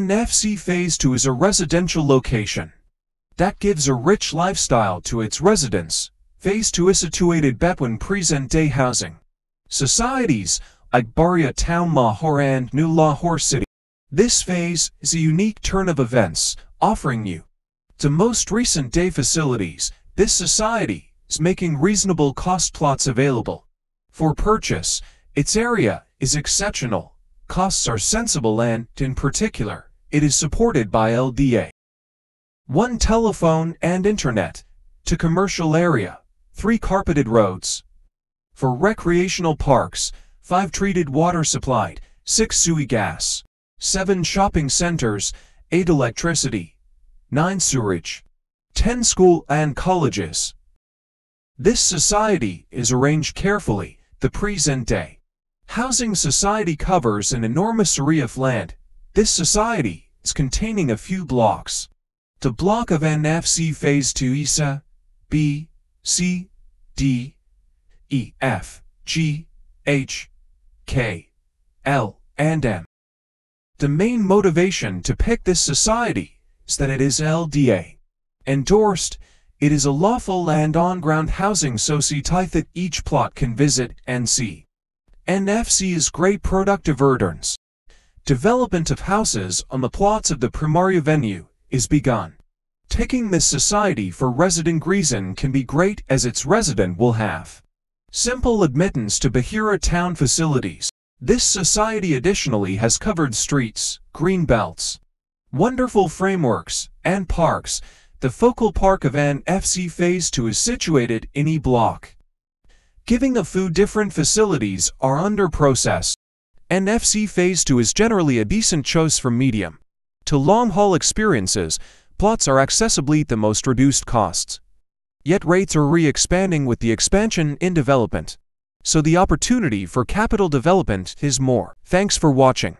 NFC Phase 2 is a residential location that gives a rich lifestyle to its residents. Phase 2 is situated between present-day housing societies like Barya Town, Lahore and New Lahore City. This phase is a unique turn of events, offering you the most recent-day facilities. This society is making reasonable cost plots available for purchase. Its area is exceptional, costs are sensible and, in particular, it is supported by LDA. 1 telephone and internet. To commercial area. 3 carpeted roads. For recreational parks. 5 treated water supplied. 6 sui gas. 7 shopping centers. 8 electricity. 9 sewerage. 10 school and colleges. This society is arranged carefully. The present-day housing society covers an enormous area of land. This society is containing a few blocks. The block of NFC Phase 2 is A, B, C, D, E, F, G, H, K, L, and M. The main motivation to pick this society is that it is LDA endorsed. It is a lawful and on-ground housing society that each plot can visit and see. NFC is great productive returns. Development of houses on the plots of the primary venue is begun. Taking this society for resident reason can be great as its resident will have simple admittance to Bahira town facilities. This society additionally has covered streets, green belts, wonderful frameworks, and parks. The focal park of NFC Phase 2 is situated in E block. Giving a few different facilities are under process. NFC Phase 2 is generally a decent choice for medium to long-haul experiences. Plots are accessibly at the most reduced costs. Yet rates are re-expanding with the expansion in development. So the opportunity for capital development is more. Thanks for watching.